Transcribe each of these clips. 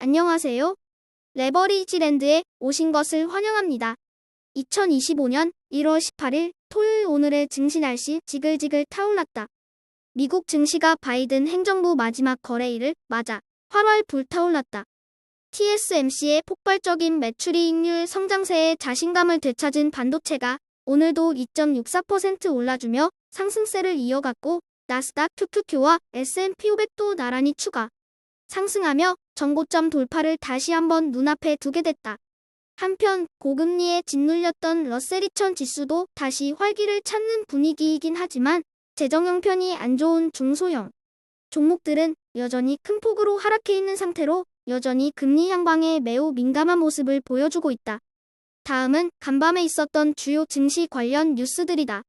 안녕하세요. 레버리지랜드에 오신 것을 환영합니다. 2025년 1월 18일 토요일 오늘의 증시 날씨 지글지글 타올랐다. 미국 증시가 바이든 행정부 마지막 거래일을 맞아 활활 불타올랐다. TSMC의 폭발적인 매출이익률 성장세에 자신감을 되찾은 반도체가 오늘도 2.64% 올라주며 상승세를 이어갔고 나스닥 QQQ와 S&P 500도 나란히 추가 상승하며 정고점 돌파를 다시 한번 눈앞에 두게 됐다. 한편 고금리에 짓눌렸던 러셀 2000 지수도 다시 활기를 찾는 분위기이긴 하지만 재정 형편이 안 좋은 중소형 종목들은 여전히 큰 폭으로 하락해 있는 상태로 여전히 금리 향방에 매우 민감한 모습을 보여주고 있다. 다음은 간밤에 있었던 주요 증시 관련 뉴스들이다.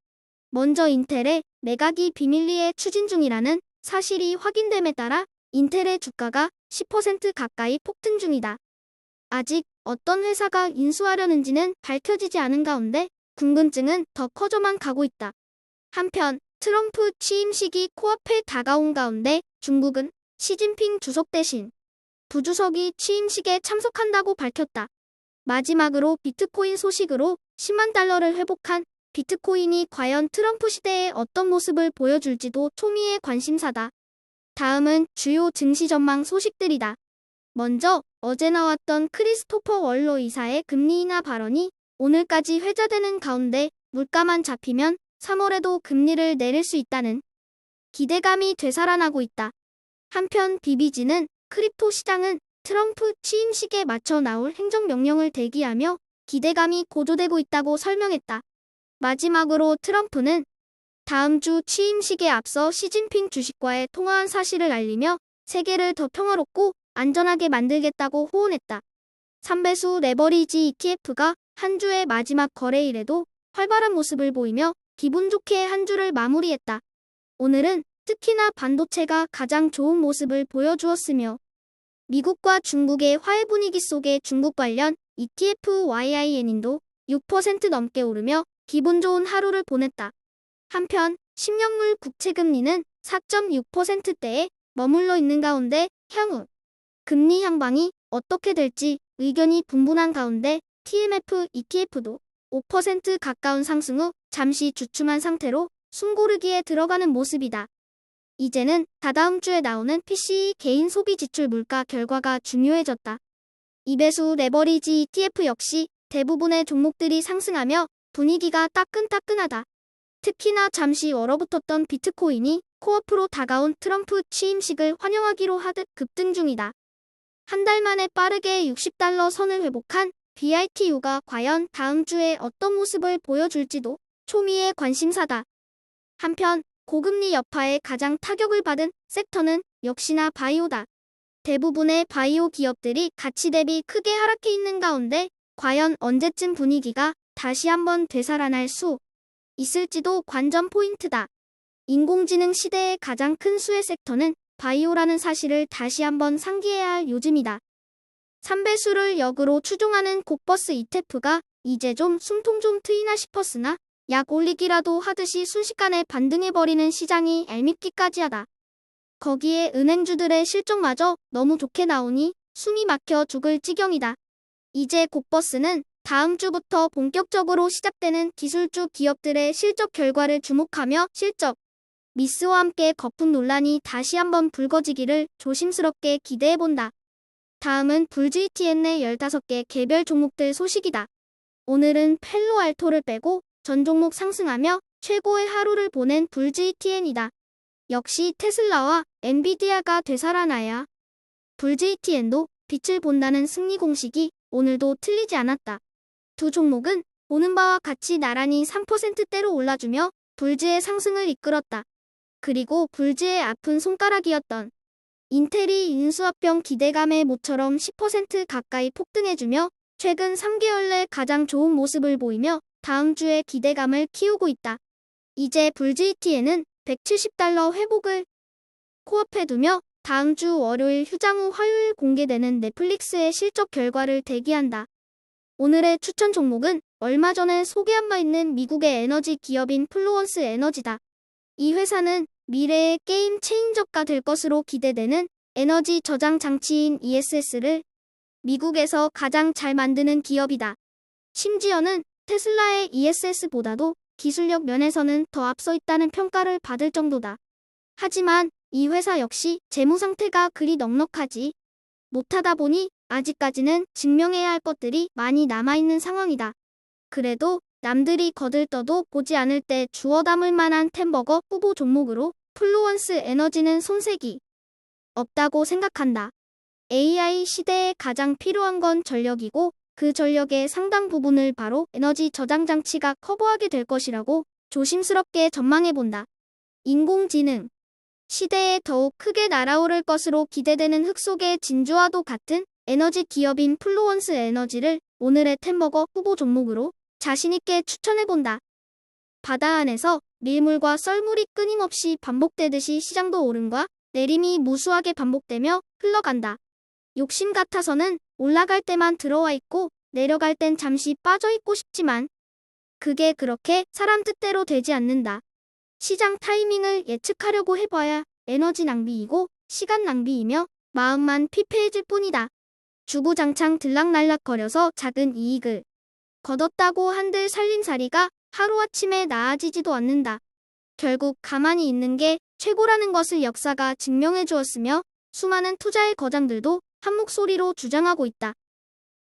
먼저 인텔의 매각이 비밀리에 추진 중이라는 사실이 확인됨에 따라 인텔의 주가가 10% 가까이 폭등 중이다. 아직 어떤 회사가 인수하려는지는 밝혀지지 않은 가운데 궁금증은 더 커져만 가고 있다. 한편 트럼프 취임식이 코앞에 다가온 가운데 중국은 시진핑 주석 대신 부주석이 취임식에 참석한다고 밝혔다. 마지막으로 비트코인 소식으로 10만 달러를 회복한 비트코인이 과연 트럼프 시대에 어떤 모습을 보여줄지도 초미의 관심사다. 다음은 주요 증시 전망 소식들이다. 먼저 어제 나왔던 크리스토퍼 월러 이사의 금리 인하 발언이 오늘까지 회자되는 가운데 물가만 잡히면 3월에도 금리를 내릴 수 있다는 기대감이 되살아나고 있다. 한편 BBG는 크립토 시장은 트럼프 취임식에 맞춰 나올 행정명령을 대기하며 기대감이 고조되고 있다고 설명했다. 마지막으로 트럼프는 다음 주 취임식에 앞서 시진핑 주식과의 통화한 사실을 알리며 세계를 더 평화롭고 안전하게 만들겠다고 호언했다. 3배수 레버리지 ETF가 한 주의 마지막 거래일에도 활발한 모습을 보이며 기분 좋게 한 주를 마무리했다. 오늘은 특히나 반도체가 가장 좋은 모습을 보여주었으며 미국과 중국의 화해 분위기 속에 중국 관련 ETF YIN도 6% 넘게 오르며 기분 좋은 하루를 보냈다. 한편 10년물 국채금리는 4.6%대에 머물러 있는 가운데 향후 금리 향방이 어떻게 될지 의견이 분분한 가운데 TMF ETF도 5% 가까운 상승 후 잠시 주춤한 상태로 숨고르기에 들어가는 모습이다. 이제는 다다음 주에 나오는 PCE 개인 소비 지출 물가 결과가 중요해졌다. 2배수 레버리지 ETF 역시 대부분의 종목들이 상승하며 분위기가 따끈따끈하다. 특히나 잠시 얼어붙었던 비트코인이 코앞으로 다가온 트럼프 취임식을 환영하기로 하듯 급등 중이다. 한 달 만에 빠르게 60달러 선을 회복한 BITU가 과연 다음 주에 어떤 모습을 보여줄지도 초미의 관심사다. 한편 고금리 여파에 가장 타격을 받은 섹터는 역시나 바이오다. 대부분의 바이오 기업들이 가치 대비 크게 하락해 있는 가운데 과연 언제쯤 분위기가 다시 한번 되살아날 수 있을지도 관전 포인트다. 인공지능 시대의 가장 큰 수혜 섹터는 바이오라는 사실을 다시 한번 상기해야 할 요즘이다. 3배수를 역으로 추종하는 곡버스 ETF가 이제 좀 숨통 좀 트이나 싶었으나 약 올리기라도 하듯이 순식간에 반등해버리는 시장이 얄밉기까지 하다. 거기에 은행주들의 실적마저 너무 좋게 나오니 숨이 막혀 죽을 지경이다. 이제 곡버스는 다음 주부터 본격적으로 시작되는 기술주 기업들의 실적 결과를 주목하며 실적 미스와 함께 거품 논란이 다시 한번 불거지기를 조심스럽게 기대해본다. 다음은 불GTN의 15개 개별 종목들 소식이다. 오늘은 펠로알토를 빼고 전 종목 상승하며 최고의 하루를 보낸 불GTN이다. 역시 테슬라와 엔비디아가 되살아나야 불GTN도 빛을 본다는 승리 공식이 오늘도 틀리지 않았다. 두 종목은 보는 바와 같이 나란히 3%대로 올라주며 불즈의 상승을 이끌었다. 그리고 불즈의 아픈 손가락이었던 인텔이 인수합병 기대감에 모처럼 10% 가까이 폭등해주며 최근 3개월 내 가장 좋은 모습을 보이며 다음 주에 기대감을 키우고 있다. 이제 불GTN은 170달러 회복을 코앞에 두며 다음 주 월요일 휴장 후 화요일 공개되는 넷플릭스의 실적 결과를 대기한다. 오늘의 추천 종목은 얼마 전에 소개한 바 있는 미국의 에너지 기업인 플루언스 에너지다. 이 회사는 미래의 게임 체인저가 될 것으로 기대되는 에너지 저장 장치인 ESS를 미국에서 가장 잘 만드는 기업이다. 심지어는 테슬라의 ESS보다도 기술력 면에서는 더 앞서 있다는 평가를 받을 정도다. 하지만 이 회사 역시 재무 상태가 그리 넉넉하지 못하다 보니 아직까지는 증명해야 할 것들이 많이 남아있는 상황이다. 그래도 남들이 거들떠도 보지 않을 때 주워 담을 만한 템버거 후보 종목으로 플루언스 에너지는 손색이 없다고 생각한다. AI 시대에 가장 필요한 건 전력이고 그 전력의 상당 부분을 바로 에너지 저장 장치가 커버하게 될 것이라고 조심스럽게 전망해본다. 인공지능 시대에 더욱 크게 날아오를 것으로 기대되는 흙 속의 진주와도 같은 에너지 기업인 플루언스 에너지를 오늘의 템버거 후보 종목으로 자신있게 추천해본다. 바다 안에서 밀물과 썰물이 끊임없이 반복되듯이 시장도 오름과 내림이 무수하게 반복되며 흘러간다. 욕심 같아서는 올라갈 때만 들어와 있고 내려갈 땐 잠시 빠져 있고 싶지만 그게 그렇게 사람 뜻대로 되지 않는다. 시장 타이밍을 예측하려고 해봐야 에너지 낭비이고 시간 낭비이며 마음만 피폐해질 뿐이다. 주구장창 들락날락거려서 작은 이익을 거뒀다고 한들 살림살이가 하루아침에 나아지지도 않는다. 결국 가만히 있는 게 최고라는 것을 역사가 증명해 주었으며 수많은 투자의 거장들도 한 목소리로 주장하고 있다.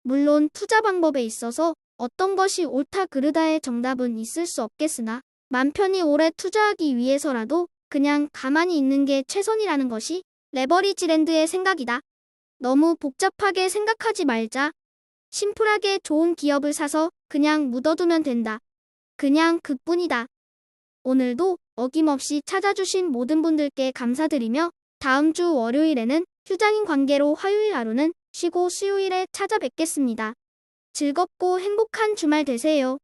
물론 투자 방법에 있어서 어떤 것이 옳다 그르다의 정답은 있을 수 없겠으나 맘 편히 오래 투자하기 위해서라도 그냥 가만히 있는 게 최선이라는 것이 레버리지랜드의 생각이다. 너무 복잡하게 생각하지 말자. 심플하게 좋은 기업을 사서 그냥 묻어두면 된다. 그냥 그뿐이다. 오늘도 어김없이 찾아주신 모든 분들께 감사드리며 다음 주 월요일에는 휴장인 관계로 화요일 하루는 쉬고 수요일에 찾아뵙겠습니다. 즐겁고 행복한 주말 되세요.